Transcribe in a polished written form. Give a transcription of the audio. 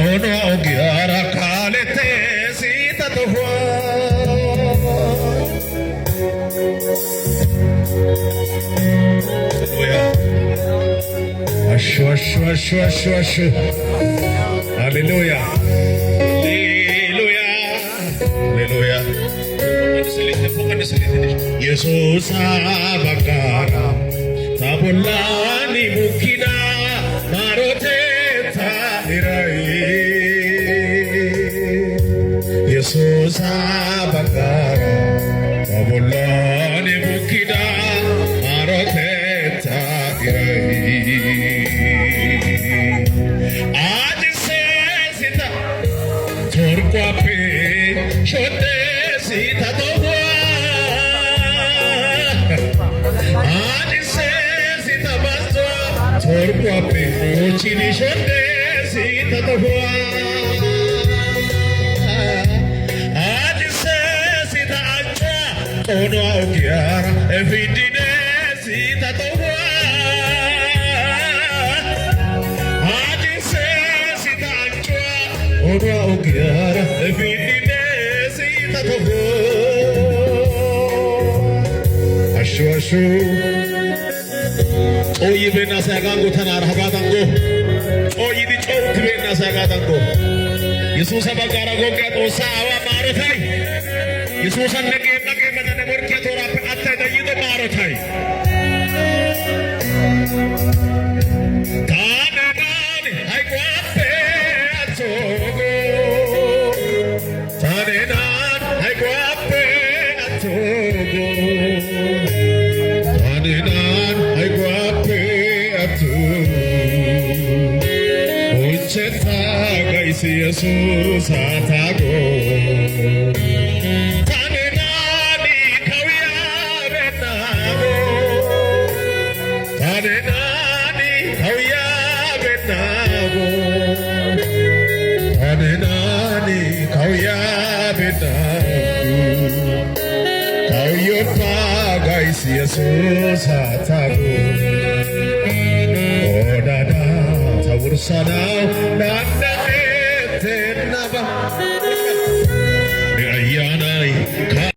ono gyara kalete sita tohwa ashu ashu ashu ashu ashu hallelujah hallelujah Jesus abakara tabulani mukina marote tairai Jesus abakara tabulani mukina marote tairai aaj se sita thorko pe shote sita to Torko pe chini shonde sita tohua aaj se sita acha ono gyara everyday sita tohua aaj se sita acha ono gyara everyday sita tohua ashu ashu oyi bena sagango tanar hagadango oyi di chowt bena sagadango yesus abagara goga to sawa marothai yesus annage madane morkya thora atta dayido marothai tanan hai kwape atsogo tanan hai kwape atsogo tanan hai kwape Jesus atago tanenani kawya benago tanenani kawya benago tanenani kawya benago kawyo pagai Jesus atago odada tawursana nanda tenaba ayyanai